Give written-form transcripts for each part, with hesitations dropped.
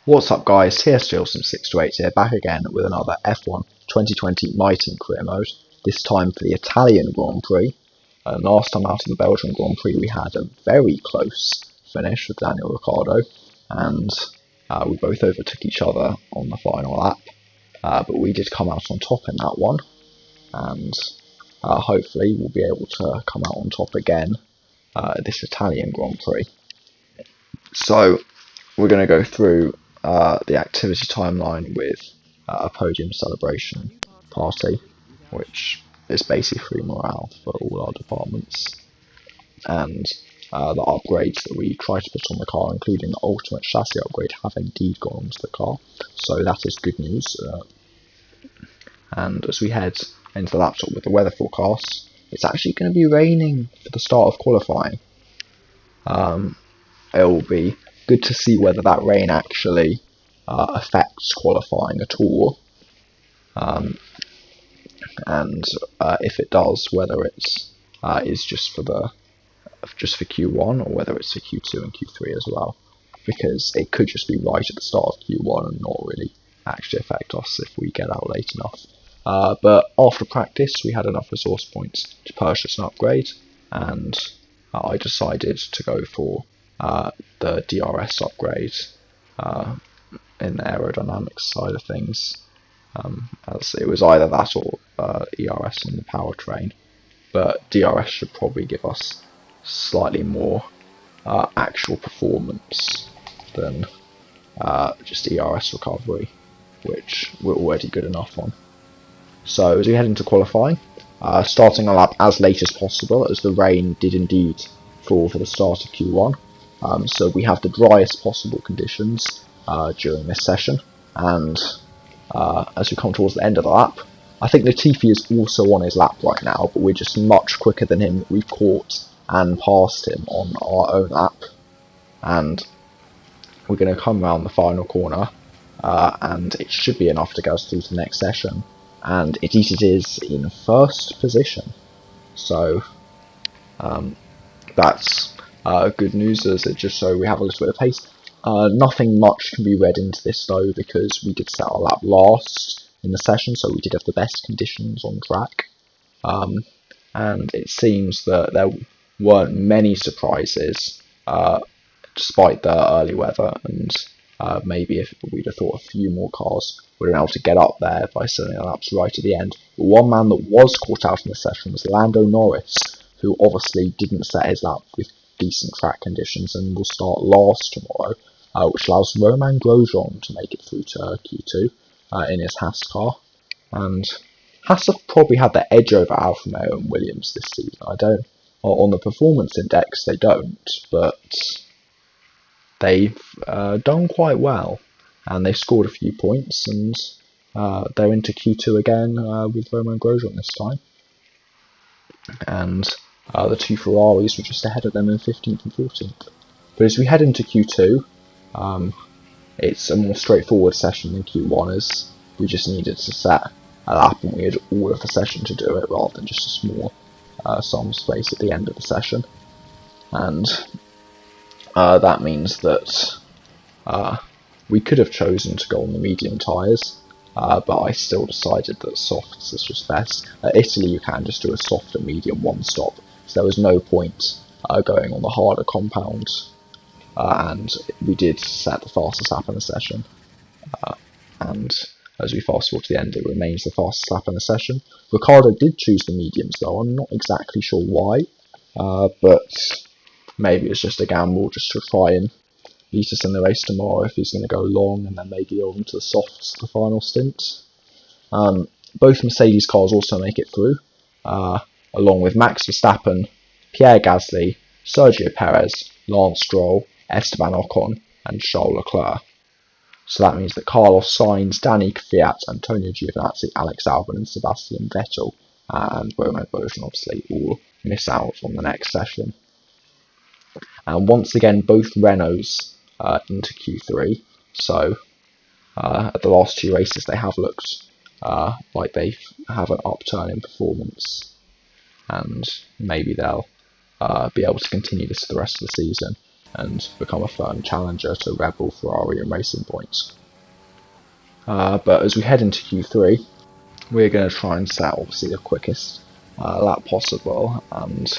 What's up guys, TSJAwesome 628 here, back again with another F1 2020 My Team Career Mode, this time for the Italian Grand Prix. Last time out in the Belgian Grand Prix we had a very close finish with Daniel Ricciardo, and we both overtook each other on the final lap, but we did come out on top in that one, and hopefully we'll be able to come out on top again this Italian Grand Prix. So we're going to go through the activity timeline with a podium celebration party, which is basically free morale for all our departments, and the upgrades that we try to put on the car, including the ultimate chassis upgrade, have indeed gone onto the car, so that is good news. And as we head into the laptop with the weather forecast, it's actually going to be raining for the start of qualifying. It will be good to see whether that rain actually affects qualifying at all, and if it does, whether it's is just for Q1 or whether it's for Q2 and Q3 as well, because it could just be right at the start of Q1 and not really actually affect us if we get out late enough. But after practice we had enough resource points to purchase an upgrade, and I decided to go for the DRS upgrade in the aerodynamics side of things, as it was either that or ERS in the powertrain, but DRS should probably give us slightly more actual performance than just ERS recovery, which we're already good enough on. So as we head into qualifying, starting our lap as late as possible, as the rain did indeed fall for the start of Q1. So we have the driest possible conditions during this session, and as we come towards the end of the lap, I think Latifi is also on his lap right now, but we're just much quicker than him. We've caught and passed him on our own lap, and we're going to come around the final corner, and it should be enough to get us through to the next session, and it is in first position. So that's good news, as it just so we have a little bit of pace. Nothing much can be read into this though, because we did set our lap last in the session, so we did have the best conditions on track, and it seems that there weren't many surprises despite the early weather, and maybe if we'd have thought a few more cars would have been able to get up there by setting their laps right at the end. But one man that was caught out in the session was Lando Norris, who obviously didn't set his lap with decent track conditions and will start last tomorrow, which allows Romain Grosjean to make it through to Q2 in his Haas car. And Haas have probably had the edge over Alfa Romeo and Williams this season. On the performance index they don't, but they've done quite well, and they've scored a few points, and they're into Q2 again with Romain Grosjean this time. And the two Ferraris were just ahead of them in 15th and 14th. But as we head into Q2, it's a more straightforward session than Q1, as we just needed to set a lap and we had all of the session to do it, rather than just a small some space at the end of the session. And that means that we could have chosen to go on the medium tyres, but I still decided that softs is just best. At Italy you can just do a soft and medium one stop, so there was no point going on the harder compound, and we did set the fastest lap in the session, and as we fast forward to the end it remains the fastest lap in the session. Ricciardo did choose the mediums though, I'm not exactly sure why, but maybe it's just a gamble just to try and beat us in the race tomorrow if he's going to go long and then maybe go into the softs the final stint. Both Mercedes cars also make it through, along with Max Verstappen, Pierre Gasly, Sergio Perez, Lance Stroll, Esteban Ocon and Charles Leclerc. So that means that Carlos Sainz, Danny Kvyat, Antonio Giovinazzi, Alex Albon and Sebastian Vettel and Romain Grosjean obviously all miss out on the next session. And once again both Renaults into Q3, so at the last two races they have looked like they have an upturn in performance, and maybe they'll be able to continue this for the rest of the season. and become a firm challenger to Red Bull, Ferrari and Racing Points. But as we head into Q3, we're going to try and set obviously the quickest lap possible, and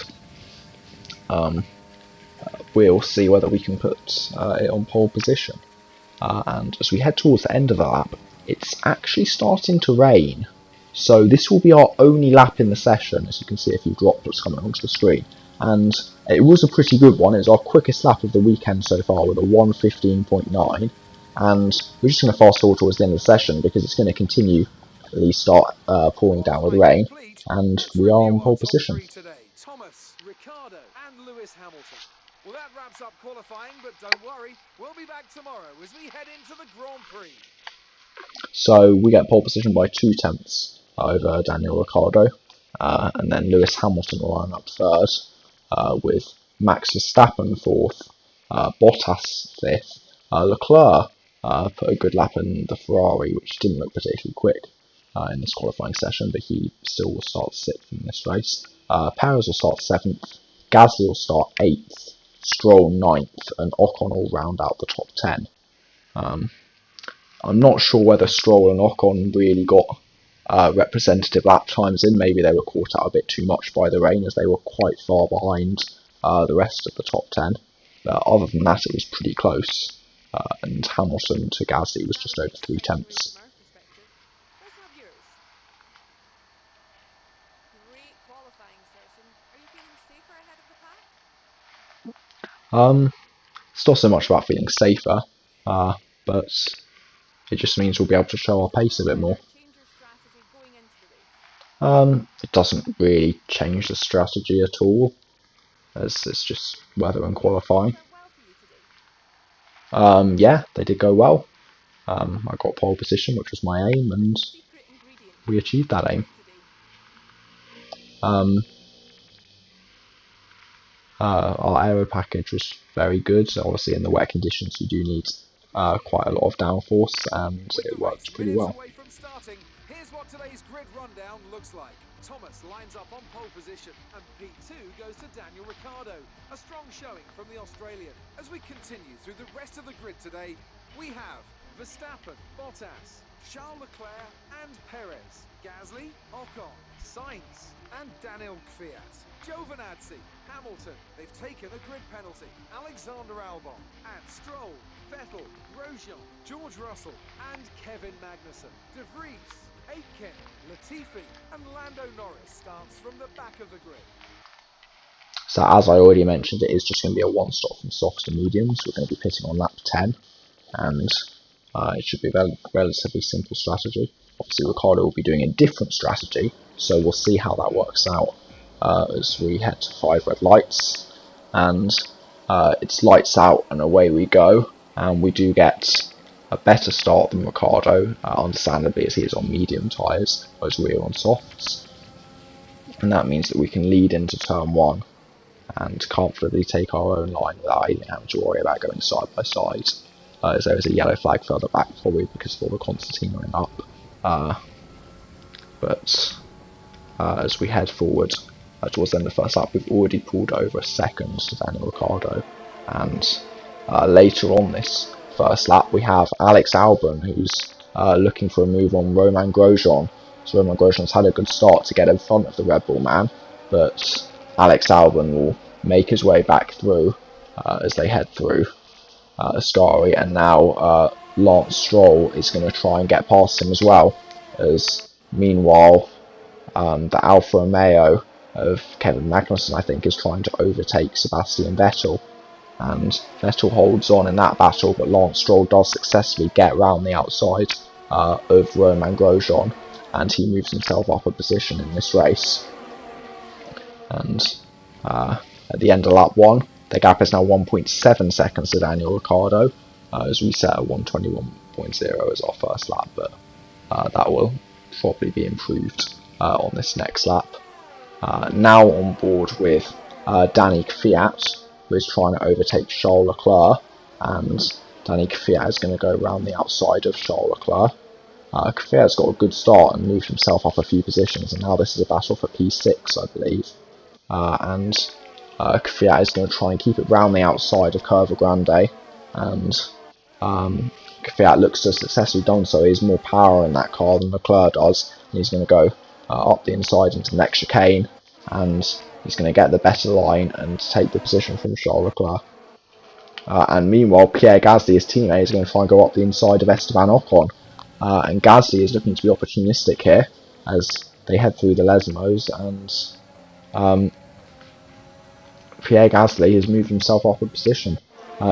we'll see whether we can put it on pole position. And as we head towards the end of the lap, it's actually starting to rain. So this will be our only lap in the session, as you can see a few droplets coming onto the screen. And it was a pretty good one. It was our quickest lap of the weekend so far with a 1:15.9. And we're just going to fast forward towards the end of the session because it's going to continually start pouring down with rain. And we are on pole position. Thomas, Ricciardo and Lewis Hamilton. Well, that wraps up qualifying, but don't worry, we'll be back tomorrow as we head into the Grand Prix. So we get pole position by 2/10 over Daniel Ricciardo, and then Lewis Hamilton will line up third, with Max Verstappen fourth, Bottas fifth. Leclerc put a good lap in the Ferrari, which didn't look particularly quick in this qualifying session, but he still will start sixth in this race. Perez will start seventh, Gasly will start eighth, Stroll ninth, and Ocon will round out the top 10. I'm not sure whether Stroll and Ocon really got representative lap times in. Maybe they were caught out a bit too much by the rain, as they were quite far behind the rest of the top 10. But other than that, it was pretty close. And Hamilton to Gasly was just over 3/10. It's not so much about feeling safer, but it just means we'll be able to show our pace a bit more. It doesn't really change the strategy at all, as it's just weather and qualifying. Yeah, they did go well. I got pole position, which was my aim, and we achieved that aim. Our aero package was very good. Obviously, in the wet conditions, you do need quite a lot of downforce, and it worked pretty well. Here's what today's grid rundown looks like. Thomas lines up on pole position, and P2 goes to Daniel Ricciardo. A strong showing from the Australian. As we continue through the rest of the grid today, we have Verstappen, Bottas, Charles Leclerc and Perez, Gasly, Ocon, Sainz and Daniel Kvyat. Giovinazzi, Hamilton, they've taken a grid penalty. Alexander Albon and Stroll, Vettel, Grosjean, George Russell and Kevin Magnussen. De Vries, Aitken, Latifi and Lando Norris starts from the back of the grid. So as I already mentioned, it is just going to be a one-stop from softs to mediums. We're going to be pitting on lap 10, and it should be a relatively simple strategy. Obviously, Ricciardo will be doing a different strategy, so we'll see how that works out as we head to 5 red lights, and it's lights out and away we go, and we do get a better start than Ricciardo, understandably, as he is on medium tyres, whereas we're on softs, and that means that we can lead into turn 1 and comfortably take our own line without even having to worry about going side by side, as there is a yellow flag further back, probably because of all the Constantine running up. But as we head forward towards the end of the first lap, we've already pulled over a second to Daniel Ricciardo, and later on this first lap we have Alex Albon, who's looking for a move on Romain Grosjean. So Romain Grosjean's had a good start to get in front of the Red Bull man, but Alex Albon will make his way back through as they head through Ascari, and now Lance Stroll is going to try and get past him as well, as meanwhile the Alfa Romeo of Kevin Magnussen, I think, is trying to overtake Sebastian Vettel, and Vettel holds on in that battle, but Lance Stroll does successfully get round the outside of Romain Grosjean, and he moves himself up a position in this race. And at the end of lap 1, the gap is now 1.7 seconds to Daniel Ricciardo, as we set at 1:21.0 as our first lap, but that will probably be improved on this next lap. Now on board with Danny Kvyat, who is trying to overtake Charles Leclerc, and Danny Kvyat is going to go around the outside of Charles Leclerc. Kvyat's got a good start and moved himself up a few positions, and now this is a battle for P6, I believe. And Kvyat is going to try and keep it round the outside of Curva Grande, and Kvyat looks to have successfully done so. He has more power in that car than Leclerc does, and he's going to go up the inside into the next chicane, and he's going to get the better line and take the position from Charles Leclerc. And meanwhile, Pierre Gasly, his teammate, is going to try and go up the inside of Esteban Ocon. And Gasly is looking to be opportunistic here as they head through the Lesmos, and Pierre Gasly has moved himself up a position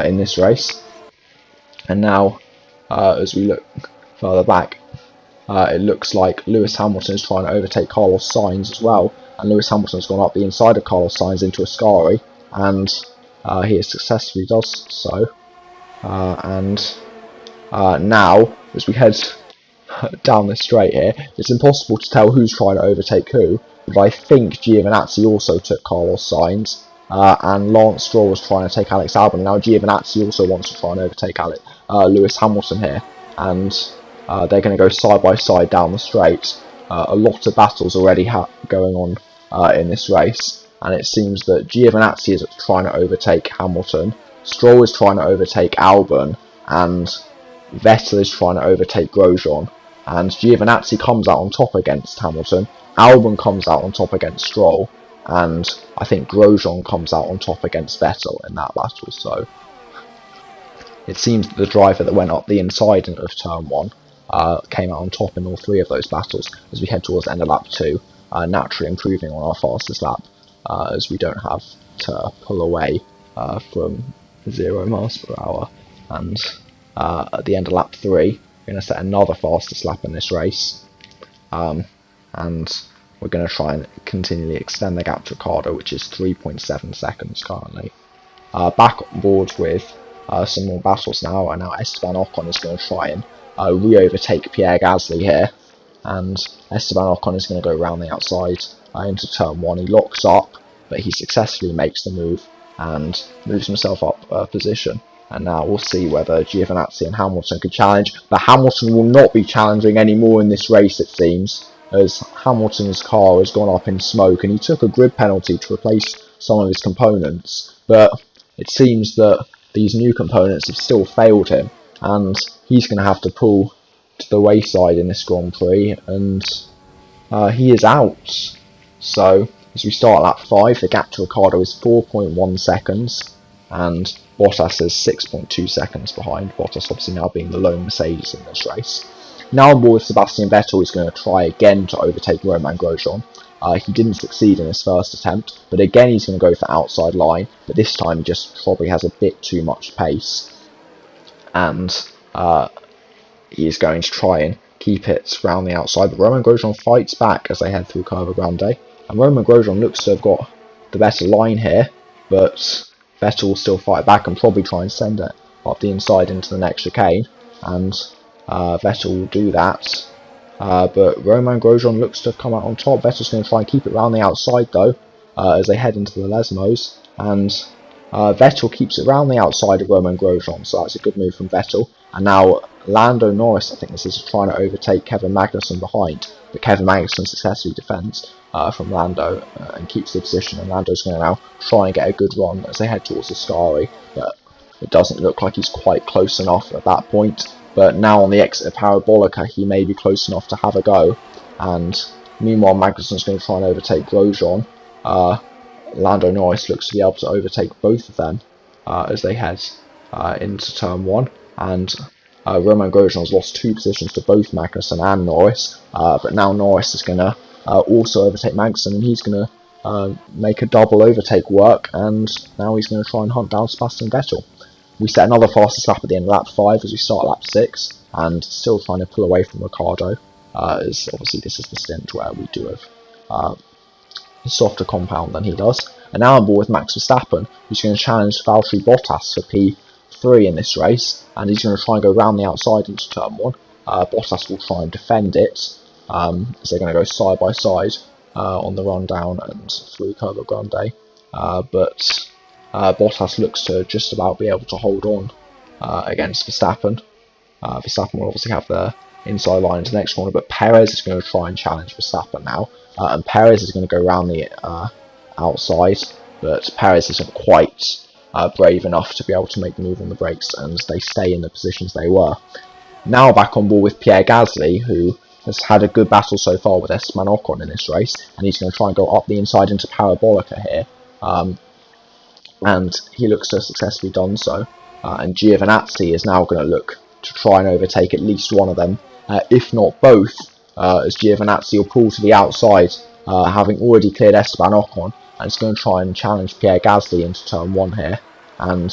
in this race. And now, as we look further back, it looks like Lewis Hamilton is trying to overtake Carlos Sainz as well. And Lewis Hamilton's gone up the inside of Carlos Sainz into Ascari, and he has successfully does so. Now, as we head down this straight here, it's impossible to tell who's trying to overtake who, but I think Giovinazzi also took Carlos Sainz, and Lance Stroll was trying to take Alex Albon. Now Giovinazzi also wants to try and overtake Lewis Hamilton here, and they're going to go side by side down the straight. A lot of battles already going on in this race, and it seems that Giovinazzi is trying to overtake Hamilton, Stroll is trying to overtake Albon, and Vettel is trying to overtake Grosjean. And Giovinazzi comes out on top against Hamilton, Albon comes out on top against Stroll, and I think Grosjean comes out on top against Vettel in that battle. So it seems that the driver that went up the inside of turn 1 came out on top in all 3 of those battles as we head towards the end of lap 2, naturally improving on our fastest lap as we don't have to pull away from 0 miles per hour. And at the end of lap 3, we're going to set another fastest lap in this race, and we're going to try and continually extend the gap to Ricciardo, which is 3.7 seconds currently. Back on board with some more battles now, and now Esteban Ocon is going to try and re-overtake Pierre Gasly here, and Esteban Ocon is going to go around the outside into turn 1. He locks up, but he successfully makes the move and moves himself up a position. And now we'll see whether Giovinazzi and Hamilton could challenge. But Hamilton will not be challenging anymore in this race, it seems, as Hamilton's car has gone up in smoke, and he took a grid penalty to replace some of his components. But it seems that these new components have still failed him, and he's going to have to pull to the wayside in this Grand Prix, and he is out. So as we start lap 5, the gap to Ricciardo is 4.1 seconds, and Bottas is 6.2 seconds behind. Bottas obviously now being the lone Mercedes in this race. Now on board Sebastian Vettel, he's going to try again to overtake Romain Grosjean. He didn't succeed in his first attempt, but again he's going to go for outside line, but this time he just probably has a bit too much pace, and he is going to try and keep it round the outside, but Romain Grosjean fights back as they head through Curva Grande, and Romain Grosjean looks to have got the better line here, but Vettel will still fight back and probably try and send it up the inside into the next chicane, and Vettel will do that. But Romain Grosjean looks to have come out on top. Vettel's going to try and keep it round the outside though, as they head into the Lesmos, and Vettel keeps it round the outside of Romain Grosjean, so that's a good move from Vettel. And now Lando Norris, I think this is trying to overtake Kevin Magnussen behind, but Kevin Magnussen successfully defends from Lando and keeps the position, and Lando's going to now try and get a good run as they head towards the Ascari, but it doesn't look like he's quite close enough at that point. But now on the exit of Parabolica, he may be close enough to have a go, and meanwhile Magnussen's going to try and overtake Grosjean. Lando Norris looks to be able to overtake both of them as they head into turn 1, and Romain Grosjean has lost 2 positions to both Magnussen and Norris, but now Norris is going to also overtake Magnussen, and he's going to make a double overtake work, and now he's going to try and hunt down Sebastian Vettel. We set another fastest lap at the end of lap 5 as we start lap 6, and still trying to pull away from Ricciardo, as obviously this is the stint where we do have a softer compound than he does. And now on board with Max Verstappen, who's going to challenge Valtteri Bottas for P3 in this race, and he's going to try and go round the outside into turn 1. Bottas will try and defend it, as they're going to go side by side on the run down and through Curva Grande, but Bottas looks to just about be able to hold on against Verstappen. Verstappen will obviously have the inside line into the next corner, but Perez is going to try and challenge Verstappen now, and Perez is going to go around the outside, but Perez isn't quite brave enough to be able to make the move on the brakes, and they stay in the positions they were. Now back on board with Pierre Gasly, who has had a good battle so far with Esteban Ocon in this race, and he's going to try and go up the inside into Parabolica here, and he looks to have successfully done so. And Giovinazzi is now going to look to try and overtake at least one of them, if not both, as Giovinazzi will pull to the outside, having already cleared Esteban Ocon, and is going to try and challenge Pierre Gasly into turn 1 here, and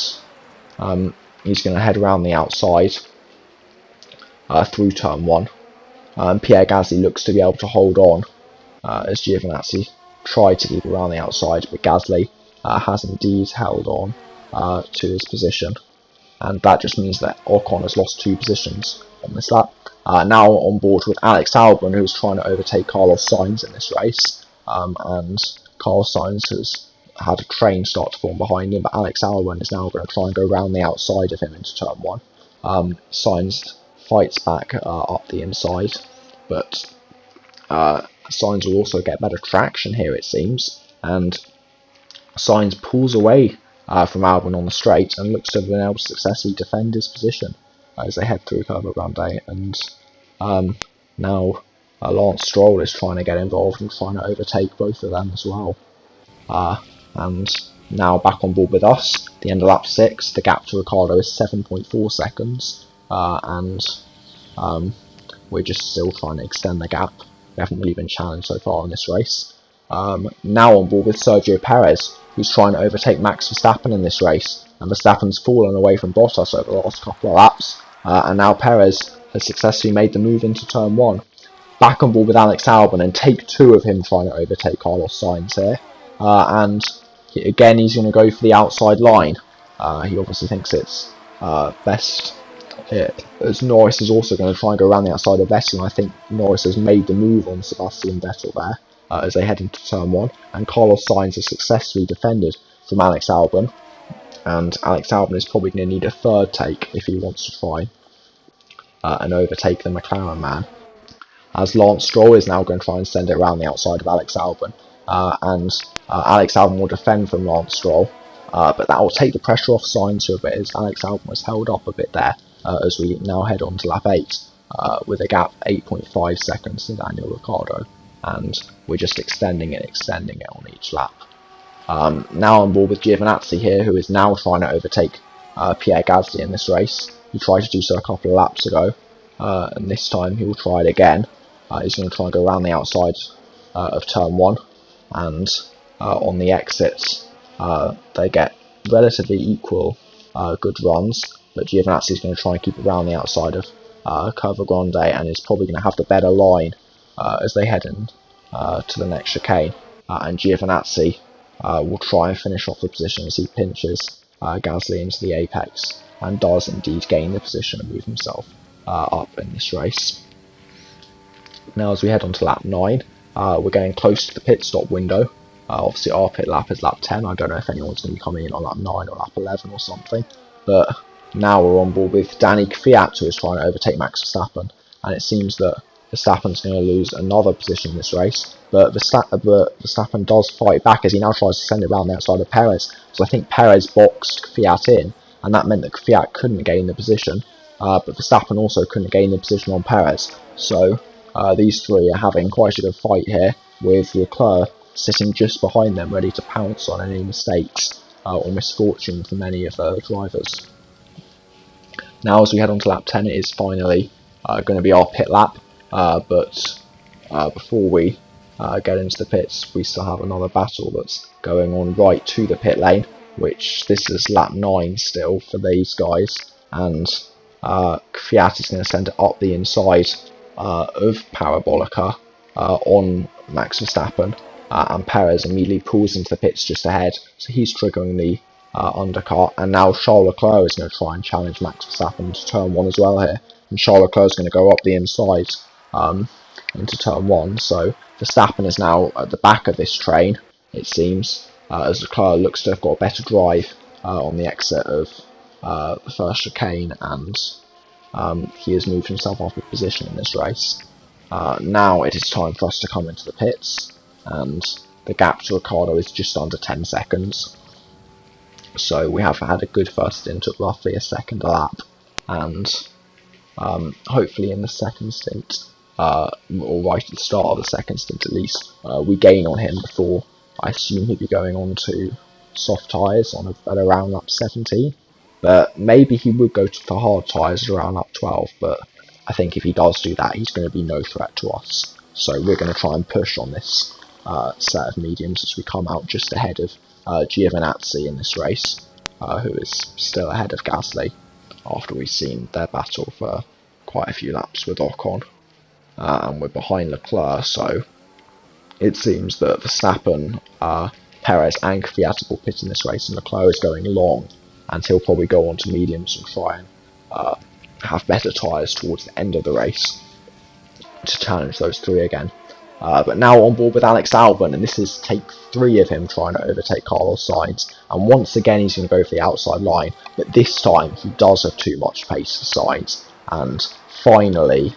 he's going to head around the outside through turn 1. Pierre Gasly looks to be able to hold on as Giovinazzi tried to keep around the outside, but Gasly has indeed held on to his position, and that just means that Ocon has lost 2 positions on this lap. Now on board with Alex Albon, who's trying to overtake Carlos Sainz in this race, and Carlos Sainz has had a train start to form behind him, but Alex Albon is now going to try and go around the outside of him into turn 1. Sainz fights back up the inside, but Sainz will also get better traction here, it seems, and Sainz pulls away from Albon on the straight and looks to have been able to successfully defend his position as they head through Curva Grande, and now Lance Stroll is trying to get involved and trying to overtake both of them as well. And now back on board with us, the end of lap 6, the gap to Ricciardo is 7.4 seconds, and we're just still trying to extend the gap. We haven't really been challenged so far in this race. Now on board with Sergio Perez, who's trying to overtake Max Verstappen in this race, and Verstappen's fallen away from Bottas over the last couple of laps, and now Perez has successfully made the move into turn 1. Back on board with Alex Albon, and take 2 of him trying to overtake Carlos Sainz here, and again he's going to go for the outside line. He obviously thinks it's best, as Norris is also going to try and go around the outside of Vettel, and I think Norris has made the move on Sebastian Vettel there as they head into turn 1, and Carlos Sainz has successfully defended from Alex Albon, and Alex Albon is probably going to need a 3rd take if he wants to try and overtake the McLaren man, as Lance Stroll is now going to try and send it around the outside of Alex Albon, and Alex Albon will defend from Lance Stroll, but that will take the pressure off Sainz for a bit, as Alex Albon was held up a bit there, as we now head on to lap 8, with a gap 8.5 seconds to Daniel Ricciardo, and we're just extending it on each lap. Now on board with Giovinazzi here, who is now trying to overtake Pierre Gasly in this race. He tried to do so a couple of laps ago, and this time he will try it again. He's going to try and go around the outside of turn 1, and on the exits they get relatively equal good runs, but Giovinazzi is going to try and keep around the outside of Curva Grande, and is probably going to have the better line as they head in to the next chicane, and Giovinazzi will try and finish off the position as he pinches Gasly into the apex, and does indeed gain the position and move himself up in this race. Now as we head on to lap 9, we're getting close to the pit stop window. Obviously our pit lap is lap 10, I don't know if anyone's going to be coming in on lap 9 or lap 11 or something, but now we're on board with Danny Kvyat, who is trying to overtake Max Verstappen, and it seems that Verstappen's going to lose another position in this race, but Verstappen does fight back as he now tries to send it around the outside of Perez, so I think Perez boxed Kvyat in, and that meant that Kvyat couldn't gain the position, but Verstappen also couldn't gain the position on Perez, so these three are having quite a good fight here, with Leclerc sitting just behind them ready to pounce on any mistakes or misfortune from any of the drivers. Now as we head on to lap 10, it is finally going to be our pit lap, but before we get into the pits, we still have another battle that's going on right to the pit lane, which this is lap 9 still for these guys, and Kvyat is going to send it up the inside of Parabolica on Max Verstappen, and Perez immediately pulls into the pits just ahead, so he's triggering the undercut, and now Charles Leclerc is going to try and challenge Max Verstappen to turn 1 as well here, and Charles Leclerc is going to go up the inside into turn 1, so Verstappen is now at the back of this train, it seems, as Leclerc looks to have got a better drive on the exit of the first chicane, and he has moved himself up a position in this race. Now it is time for us to come into the pits, and the gap to Ricciardo is just under 10 seconds. So we have had a good first stint at roughly a second a lap, and hopefully in the second stint, or right at the start of the second stint at least, we gain on him before I assume he'd be going on to soft tyres at around lap 17. But maybe he would go to the hard tyres at around lap 12, but I think if he does do that, he's going to be no threat to us. So we're going to try and push on this set of mediums as we come out just ahead of Giovinazzi in this race, who is still ahead of Gasly after we've seen their battle for quite a few laps with Ocon. And we're behind Leclerc, so it seems that Verstappen, Perez and Kvyat will pit in this race, and Leclerc is going long, and he'll probably go on to mediums and try and have better tyres towards the end of the race to challenge those three again. But now on board with Alex Albon, and this is take 3 of him trying to overtake Carlos Sainz, and once again he's going to go for the outside line, but this time he does have too much pace for Sainz, and finally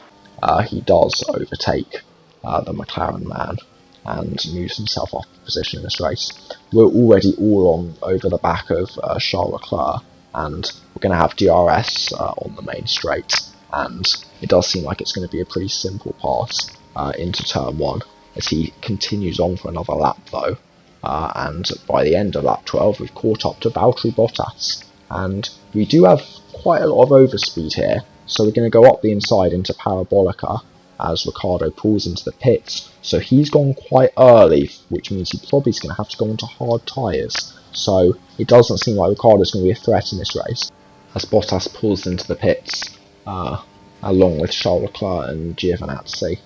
he does overtake the McLaren man and moves himself off position in this race. We're already all on over the back of Charles Leclerc, and we're going to have DRS on the main straight, and it does seem like it's going to be a pretty simple pass into turn 1 as he continues on for another lap though, and by the end of lap 12 we've caught up to Valtteri Bottas, and we do have quite a lot of overspeed here, so we're going to go up the inside into Parabolica as Ricciardo pulls into the pits. So he's gone quite early, which means he probably is going to have to go onto hard tyres, so it doesn't seem like Ricciardo's going to be a threat in this race as Bottas pulls into the pits along with Charles Leclerc and Giovinazzi.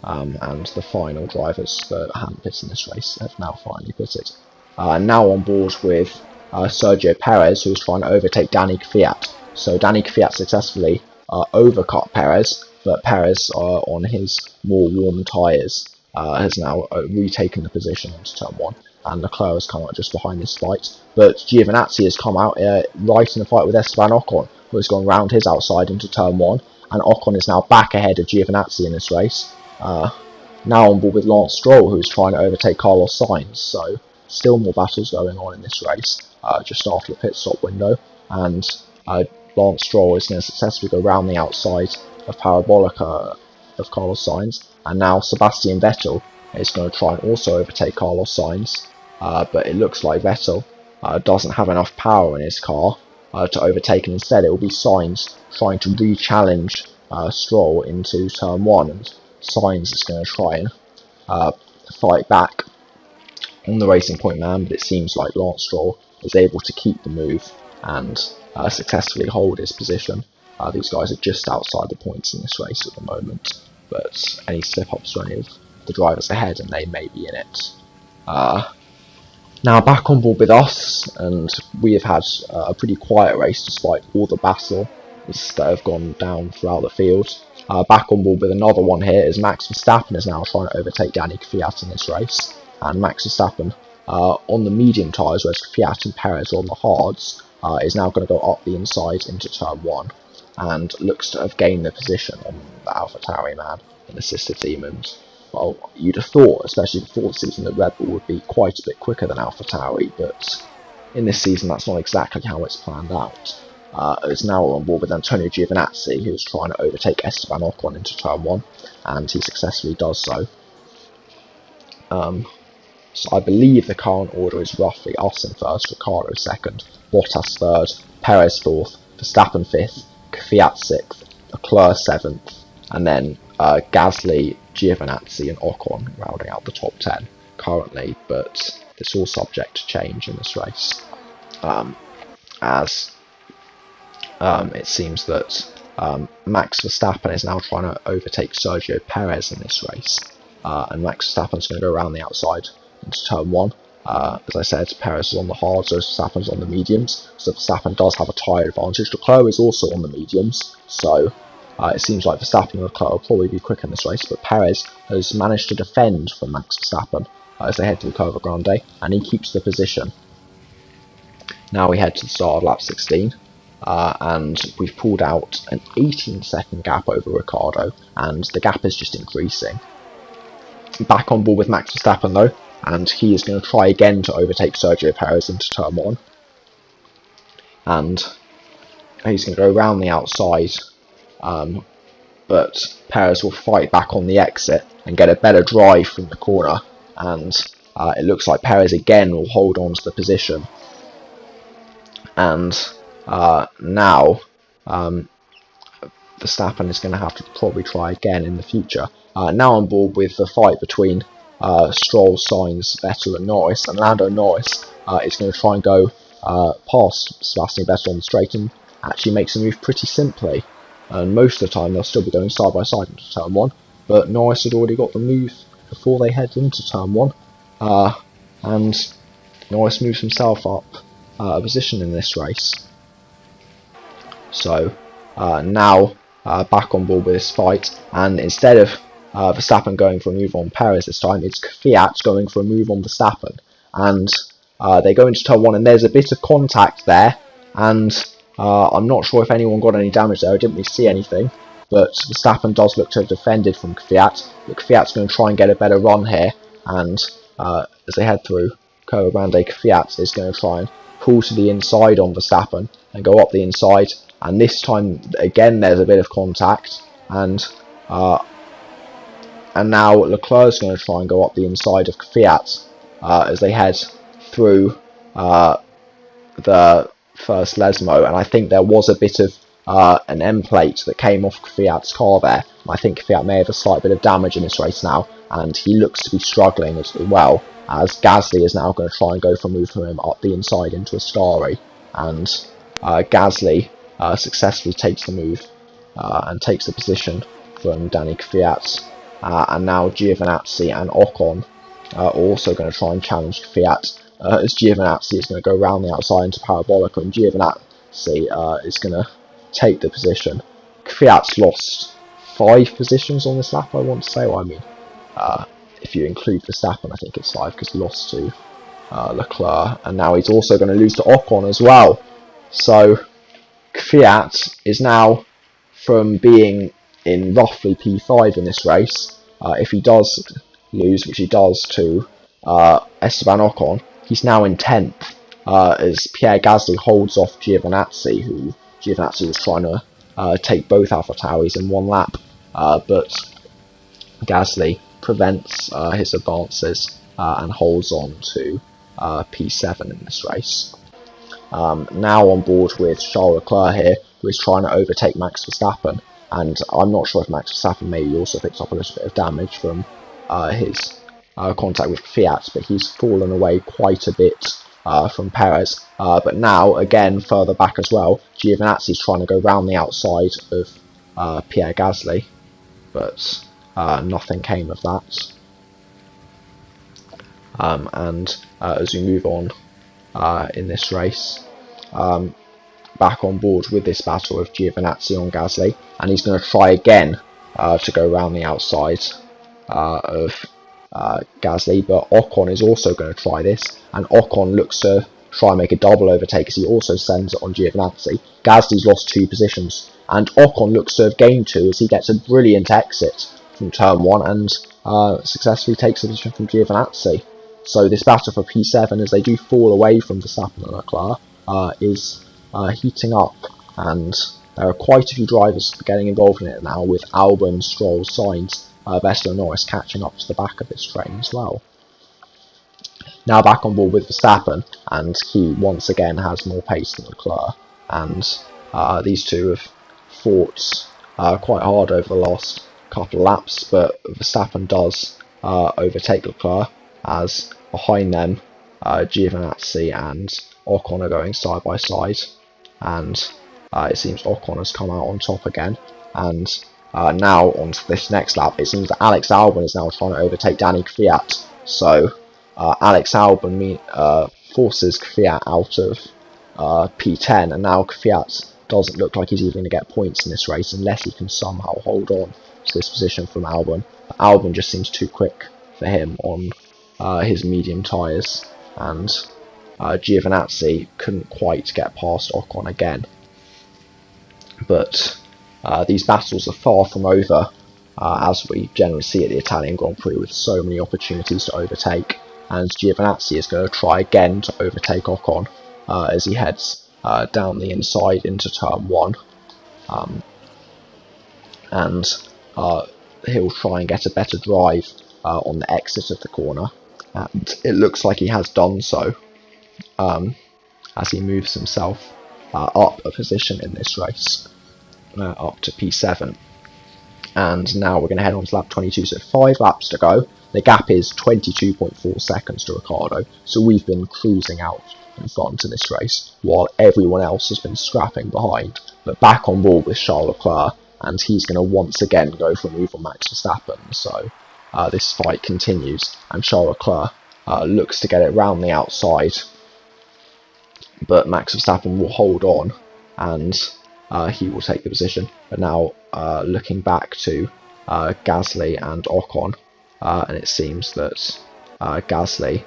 And the final drivers that hadn't pitted in this race have now finally pitted. Now on board with Sergio Perez, who's trying to overtake Danny Kvyat. So Danny Kvyat successfully overcut Perez, but Perez on his more warm tyres has now retaken the position into turn 1, and Leclerc has come out just behind this fight. But Giovinazzi has come out right in the fight with Esteban Ocon, who has gone round his outside into turn 1, and Ocon is now back ahead of Giovinazzi in this race. Now on board with Lance Stroll, who's trying to overtake Carlos Sainz, so still more battles going on in this race just after the pit stop window, and Lance Stroll is going to successfully go round the outside of Parabolica of Carlos Sainz, and now Sebastian Vettel is going to try and also overtake Carlos Sainz, but it looks like Vettel doesn't have enough power in his car to overtake, and instead it will be Sainz trying to re-challenge Stroll into turn 1, and Sainz is going to try and fight back on the Racing Point man, but it seems like Lance Stroll is able to keep the move and successfully hold his position. These guys are just outside the points in this race at the moment, but any slip-ups for any of the drivers ahead and they may be in it. Now back on board with us, and we have had a pretty quiet race despite all the battle that have gone down throughout the field. Back on board with another one here is Max Verstappen is now trying to overtake Danny Kvyat in this race, and Max Verstappen on the medium tyres, whereas Kvyat and Perez are on the hards, is now going to go up the inside into turn 1 and looks to have gained the position on the AlphaTauri man in the sister team, and well, you'd have thought, especially before the season, that Red Bull would be quite a bit quicker than AlphaTauri, but in this season that's not exactly how it's planned out. It's now on board with Antonio Giovinazzi, who's trying to overtake Esteban Ocon into turn 1, and he successfully does so. So I believe the current order is roughly us in first, Ricciardo second, Bottas third, Perez fourth, Verstappen fifth, Kvyat 6th, Leclerc 7th, and then Gasly, Giovinazzi and Ocon rounding out the top 10 currently, but it's all subject to change in this race, as it seems that Max Verstappen is now trying to overtake Sergio Perez in this race, and Max Verstappen is going to go around the outside into turn 1. As I said, Perez is on the hards, so Verstappen's on the mediums, so Verstappen does have a tyre advantage. Leclerc is also on the mediums, so it seems like Verstappen and Leclerc will probably be quick in this race, but Perez has managed to defend from Max Verstappen as they head to the Curva Grande, and he keeps the position. Now we head to the start of lap 16, and we've pulled out an 18-second gap over Ricciardo, and the gap is just increasing. Back on board with Max Verstappen though, and he is going to try again to overtake Sergio Perez into turn 1, and he's going to go around the outside, but Perez will fight back on the exit and get a better drive from the corner, and it looks like Perez again will hold on to the position. And now Verstappen is going to have to probably try again in the future. Now on board with the fight between Stroll, Sainz, Vettel and Norris, and Lando Norris is going to try and go past Sebastian Vettel on the straight and actually makes a move pretty simply. And most of the time they'll still be going side by side into turn 1, but Norris had already got the move before they head into turn 1, and Norris moves himself up a position in this race. So now back on board with this fight, and instead of Verstappen going for a move on Perez this time, it's Kvyat going for a move on Verstappen, and they go into turn 1 and there's a bit of contact there, and I'm not sure if anyone got any damage there. I didn't really see anything, but Verstappen does look to have defended from Kvyat, but Kvyat's going to try and get a better run here, and as they head through Curva Grande, Kvyat is going to try and pull to the inside on Verstappen and go up the inside, and this time again there's a bit of contact, and now Leclerc's going to try and go up the inside of Kvyat as they head through the first Lesmo, and I think there was a bit of an end plate that came off Kvyat's car there. I think Kvyat may have a slight bit of damage in this race now, and he looks to be struggling as well, as Gasly is now going to try and go for a move from him up the inside into Ascari, and Gasly successfully takes the move and takes the position from Danny Kvyat, and now Giovinazzi and Ocon are also going to try and challenge Kvyat, as Giovinazzi is going to go around the outside into Parabolica, and Giovinazzi is going to take the position. Kvyat's lost 5 positions on this lap, I want to say. Well, I mean, if you include Verstappen, I think it's 5, because he lost to Leclerc, and now he's also going to lose to Ocon as well. So Kvyat is now, from being in roughly P5 in this race, if he does lose, which he does to Esteban Ocon, he's now in 10th, as Pierre Gasly holds off Giovinazzi, who Giovinazzi was trying to take both AlphaTauris in one lap, but Gasly prevents his advances and holds on to P7 in this race. Now on board with Charles Leclerc here, who is trying to overtake Max Verstappen, and I'm not sure if Max Verstappen maybe also picked up a little bit of damage from his contact with Kvyat, but he's fallen away quite a bit from Perez. But now, again, further back as well, Giovinazzi's trying to go round the outside of Pierre Gasly, but nothing came of that. And as we move on in this race, back on board with this battle of Giovinazzi on Gasly, and he's going to try again to go around the outside of Gasly, but Ocon is also going to try this, and Ocon looks to try and make a double overtake as he also sends it on Giovinazzi. Gasly's lost 2 positions, and Ocon looks to have gained 2 as he gets a brilliant exit from turn 1 and successfully takes a position from Giovinazzi. So this battle for P7, as they do fall away from Verstappen and Leclerc, is heating up, and there are quite a few drivers getting involved in it now, with Albon, Stroll, Sainz, Vettel and Norris catching up to the back of this train as well. Now back on board with Verstappen, and he once again has more pace than Leclerc, and these two have fought quite hard over the last couple of laps, but Verstappen does overtake Leclerc, as behind them Giovinazzi and Ocon are going side by side, and it seems Ocon has come out on top again. And now on to this next lap, it seems that Alex Albon is now trying to overtake Danny Kvyat. So Alex Albon forces Kvyat out of P10, and now Kvyat doesn't look like he's even going to get points in this race unless he can somehow hold on to this position from Albon. But Albon just seems too quick for him on his medium tyres, and Giovinazzi couldn't quite get past Ocon again. But these battles are far from over, as we generally see at the Italian Grand Prix, with so many opportunities to overtake. and Giovinazzi is going to try again to overtake Ocon as he heads down the inside into turn 1. And he'll try and get a better drive on the exit of the corner, and it looks like he has done so as he moves himself up a position in this race, up to P7. And now we're going to head on to lap 22, so 5 laps to go. The gap is 22.4 seconds to Ricciardo, so we've been cruising out in front in this race, while everyone else has been scrapping behind. But back on board with Charles Leclerc, and he's going to once again go for a move on Max Verstappen. So this fight continues, and Charles Leclerc looks to get it round the outside, but Max Verstappen will hold on, and he will take the position. But now looking back to Gasly and Ocon, and it seems that Gasly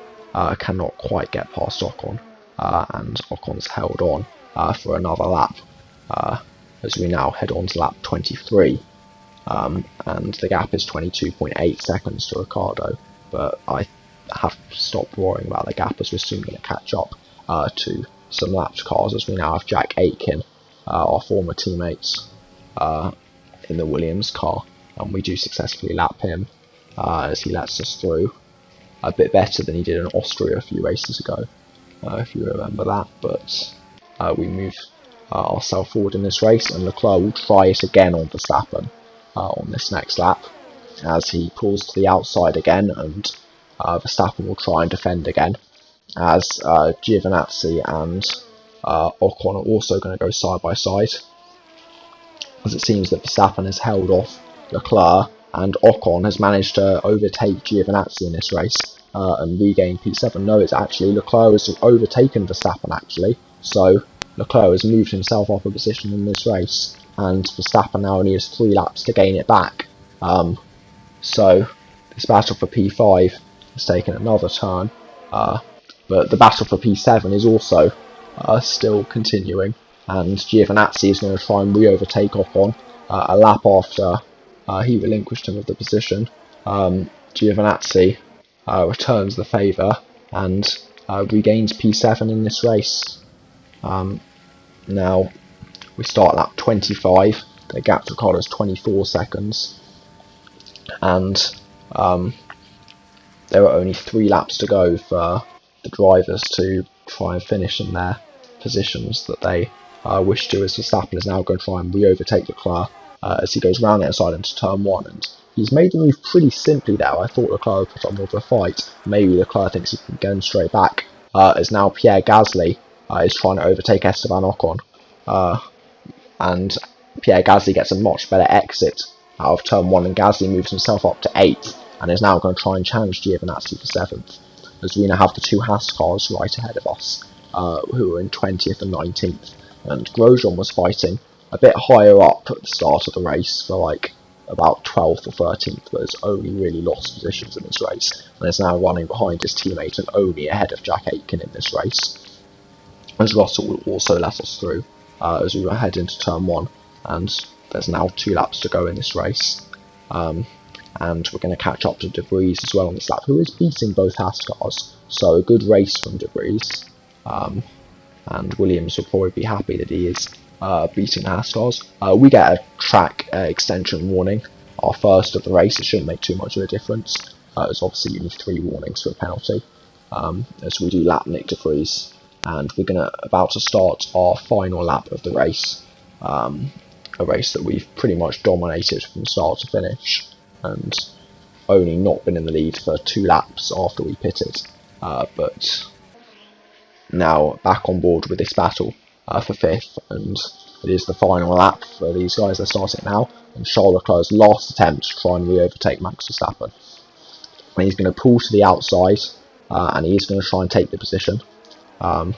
cannot quite get past Ocon, and Ocon's held on for another lap, as we now head on to lap 23, and the gap is 22.8 seconds to Ricciardo, but I have to stop worrying about the gap as we're soon going to catch up to some lapped cars, as we now have Jack Aitken, our former teammates, in the Williams car, and we do successfully lap him as he lets us through a bit better than he did in Austria a few races ago, if you remember that. But we move ourselves forward in this race, and Leclerc will try it again on Verstappen on this next lap as he pulls to the outside again, and Verstappen will try and defend again as Giovinazzi and Ocon are also going to go side by side, as it seems that Verstappen has held off Leclerc and Ocon has managed to overtake Giovinazzi in this race and regain P7. No, it's actually Leclerc has overtaken Verstappen actually, so Leclerc has moved himself up a position in this race, and Verstappen now only has 3 laps to gain it back. So this battle for P5 has taken another turn, but the battle for P7 is also still continuing, and Giovinazzi is going to try and re-overtake Ocon a lap after he relinquished him of the position. Giovinazzi returns the favour and regains P7 in this race. Now we start lap 25, the gap to Ricciardo is 24 seconds, and there are only 3 laps to go for the drivers to try and finish in their positions that they wish to, as Verstappen is now going to try and re-overtake Leclerc as he goes round the outside into turn 1, and he's made the move pretty simply there. I thought Leclerc would put on more of a fight. Maybe Leclerc thinks he can get him straight back, as now Pierre Gasly is trying to overtake Esteban Ocon, and Pierre Gasly gets a much better exit out of turn 1, and Gasly moves himself up to 8th and is now going to try and challenge Giovinazzi for 7th, as we now have the 2 Haas cars right ahead of us, who are in 20th and 19th, and Grosjean was fighting a bit higher up at the start of the race for like about 12th or 13th, but has only really lost positions in this race, and is now running behind his teammate and only ahead of Jack Aitken in this race, as Russell will also let us through as we head into turn 1, and there's now 2 laps to go in this race, and we're going to catch up to De Vries as well on this lap, who is beating both Haas cars, so a good race from De Vries, and Williams will probably be happy that he is beating the Haas cars. We get a track extension warning, our first of the race. It shouldn't make too much of a difference, as obviously you need 3 warnings for a penalty, as we do lap Nick De Vries, and we're about to start our final lap of the race, a race that we've pretty much dominated from start to finish, and only not been in the lead for 2 laps after we pitted, but now back on board with this battle for 5th, and it is the final lap for these guys. They're starting now, and Charles Leclerc's last attempt to try and re-overtake Max Verstappen, and he's going to pull to the outside, and he's going to try and take the position, and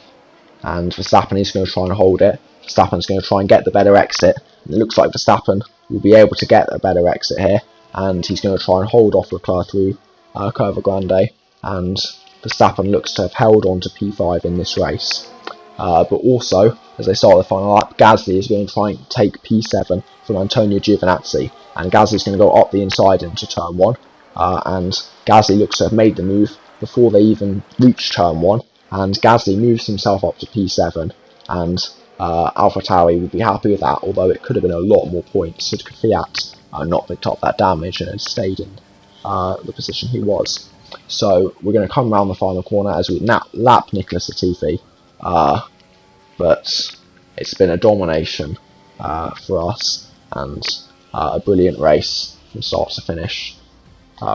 Verstappen is going to try and hold it. Verstappen's going to try and get the better exit, and it looks like Verstappen will be able to get a better exit here, and he's going to try and hold off Leclerc through Curva Grande, and Verstappen looks to have held on to P5 in this race. But also, as they start the final lap, Gasly is going to try and take P7 from Antonio Giovinazzi, and Gasly is going to go up the inside into turn 1, and Gasly looks to have made the move, before they even reach turn 1, and Gasly moves himself up to P7, and AlphaTauri would be happy with that, although it could have been a lot more points had Fiat not picked up that damage and had stayed in the position he was. So we're going to come around the final corner as we lap Nicholas Latifi, but it's been a domination for us, and a brilliant race from start to finish,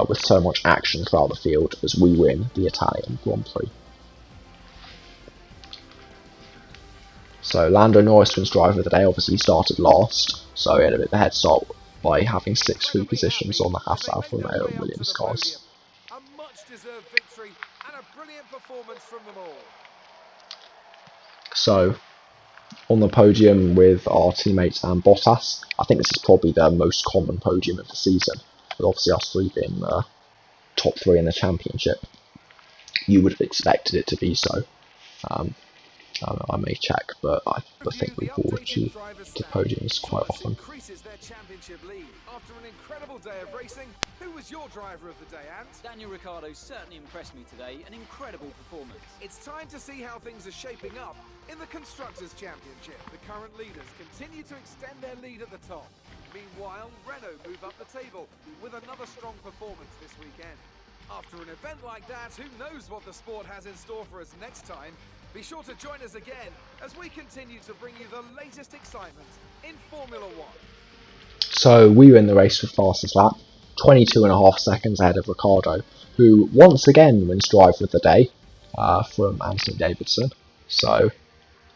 with so much action throughout the field as we win the Italian Grand Prix. So Lando Norris wins driver of the day. Obviously he started last, so he had a bit of a head start by having 6 free positions on the Haas, Alfa Romeo and Williams cars. A much-deserved victory and a brilliant performance from them all. So, on the podium with our teammates and Bottas, I think this is probably the most common podium of the season, with obviously us 3 being the top 3 in the championship. You would have expected it to be so. I may check, but I think we fall to podiums quite often. Increases their championship lead. After an incredible day of racing, who was your driver of the day, Ant? Daniel Ricciardo certainly impressed me today. An incredible performance. It's time to see how things are shaping up in the Constructors' Championship. The current leaders continue to extend their lead at the top. Meanwhile, Renault move up the table with another strong performance this weekend. After an event like that, who knows what the sport has in store for us next time? Be sure to join us again as we continue to bring you the latest excitement in Formula 1. So we were in the race for fastest lap, 22.5 seconds ahead of Ricciardo, who once again wins driver of the day from Anthony Davidson. So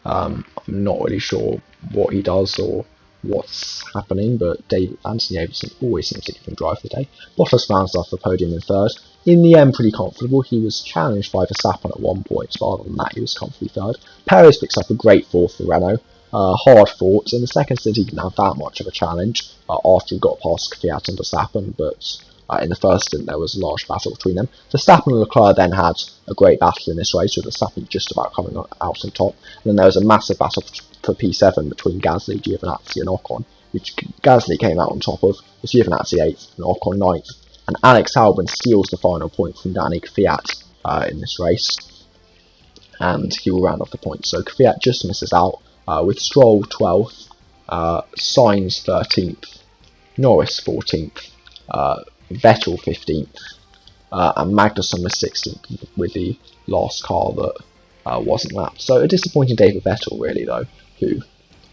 I'm not really sure what he does or what's happening, but Anthony Davidson always seems to give him drive of the day. Bottas rounds off the podium in 3rd. In the end, pretty comfortable. He was challenged by Verstappen at 1 point, but other than that, he was comfortably 3rd. Perez picks up a great 4th for Renault. Hard fought. In the second stint, he didn't have that much of a challenge after he got past Fiat and Verstappen, but in the first stint, there was a large battle between them. Verstappen and Leclerc then had a great battle in this race, with Verstappen just about coming out on top. And then there was a massive battle for P7 between Gasly, Giovinazzi and Ocon, which Gasly came out on top of, with Giovinazzi 8th and Ocon 9th. And Alex Albon steals the final point from Danny Kvyat in this race, and he will round off the points. So Kvyat just misses out, with Stroll 12th, Sainz 13th, Norris 14th, Vettel 15th, and Magnussen was 16th with the last car that wasn't lapped. So a disappointing day for Vettel really though, who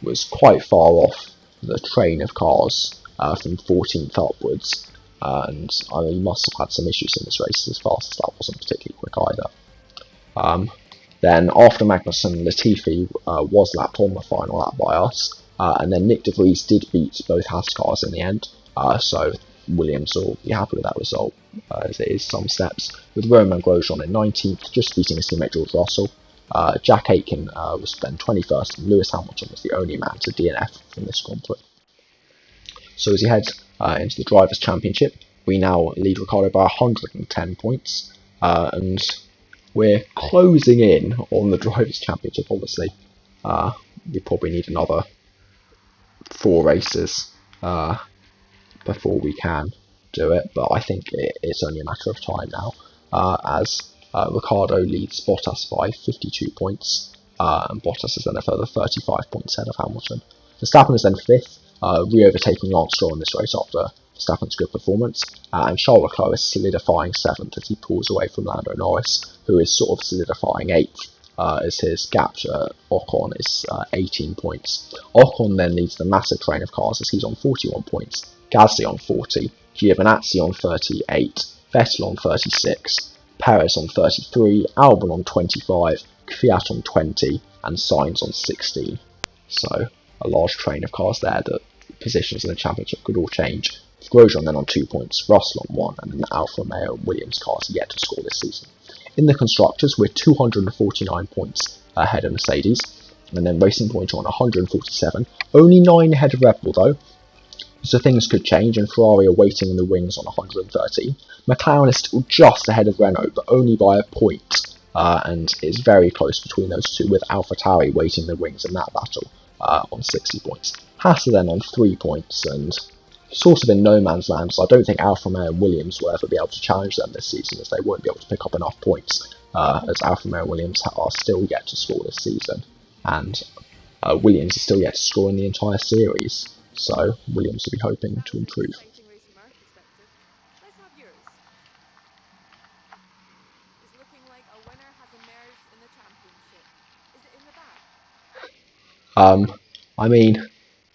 was quite far off the train of cars from 14th upwards. And he must have had some issues in this race. His fastest lap wasn't particularly quick either. Then after Magnussen, Latifi was lapped on the final lap by us, and then Nick De Vries did beat both Haas cars in the end, so Williams will be happy with that result, as it is some steps, with Romain Grosjean in 19th, just beating his teammate George Russell. Jack Aitken was then 21st, and Lewis Hamilton was the only man to DNF from this Grand Prix. So as he heads into the Drivers' Championship, we now lead Ricciardo by 110 points, and we're closing in on the Drivers' Championship, obviously. We probably need another 4 races before we can do it, but I think it's only a matter of time now, as Ricciardo leads Bottas by 52 points, and Bottas is then a further 35 points ahead of Hamilton. Verstappen is then 5th, re-overtaking Lance Stroll in this race after Verstappen's good performance, and Charles Leclerc is solidifying 7th as he pulls away from Lando Norris, who is sort of solidifying 8th, as his gap to Ocon is 18 points. Ocon then leads the massive train of cars as he's on 41 points, Gasly on 40, Giovinazzi on 38, Vettel on 36, Perez on 33, Albon on 25, Kvyat on 20, and Sainz on 16. So a large train of cars there that positions in the championship could all change. Grosjean then on 2 points, Russell on 1, and then the Alfa Romeo and Williams cars yet to score this season. In the Constructors, we're 249 points ahead of Mercedes, and then Racing Point on 147, only 9 ahead of Red Bull though, so things could change, and Ferrari are waiting in the wings on 113. McLaren is still just ahead of Renault, but only by a point, and it's very close between those two, with AlphaTauri waiting in the wings in that battle on 60 points. Haas are then on 3 points, and sort of in no man's land, so I don't think Alfa Romeo and Williams will ever be able to challenge them this season, as they won't be able to pick up enough points, as Alfa Romeo and Williams are still yet to score this season, and Williams is still yet to score in the entire series, so Williams will be hoping to improve. I mean,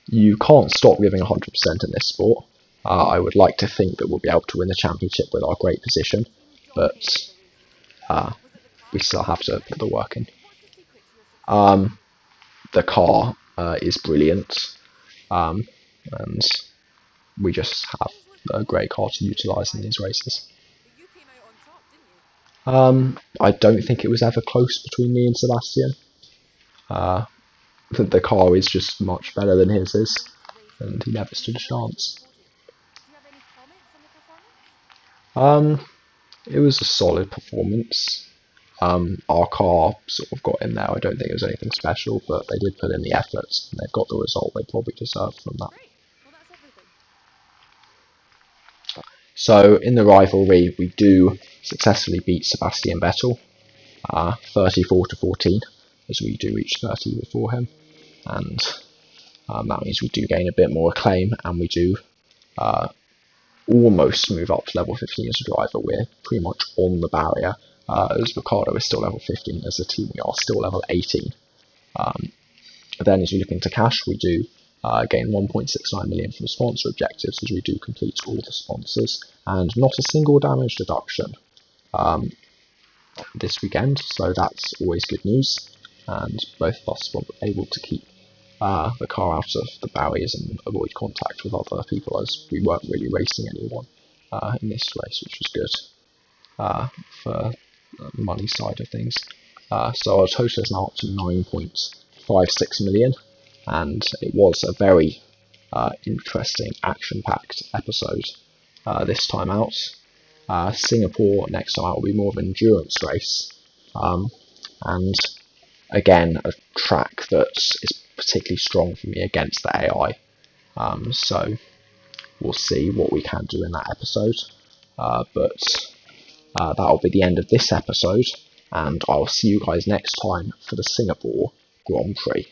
you can't stop giving 100% in this sport. I would like to think that we'll be able to win the championship with our great position, but we still have to put the work in. The car is brilliant, and we just have a great car to utilise in these races. I don't think it was ever close between me and Sebastian. The car is just much better than his is, and he never stood a chance. It was a solid performance. Our car sort of got in there. I don't think it was anything special, but they did put in the effort, and they've got the result they probably deserved from that. So in the rivalry, we do successfully beat Sebastian Vettel, 34-14, as we do reach 30 before him, and that means we do gain a bit more acclaim, and we do almost move up to level 15 as a driver. We're pretty much on the barrier, as Ricciardo is still level 15. As a team, we are still level 18. Then as we look into cash, we do gain 1.69 million from sponsor objectives, as we do complete all the sponsors, and not a single damage deduction this weekend, so that's always good news, and both of us were able to keep the car out of the barriers and avoid contact with other people, as we weren't really racing anyone in this race, which was good for the money side of things. So our total is now up to 9.56 million, and it was a very interesting, action-packed episode this time out. Singapore next time out will be more of an endurance race, and again a track that is particularly strong for me against the AI. So we'll see what we can do in that episode. But that'll be the end of this episode, and I'll see you guys next time for the Singapore Grand Prix.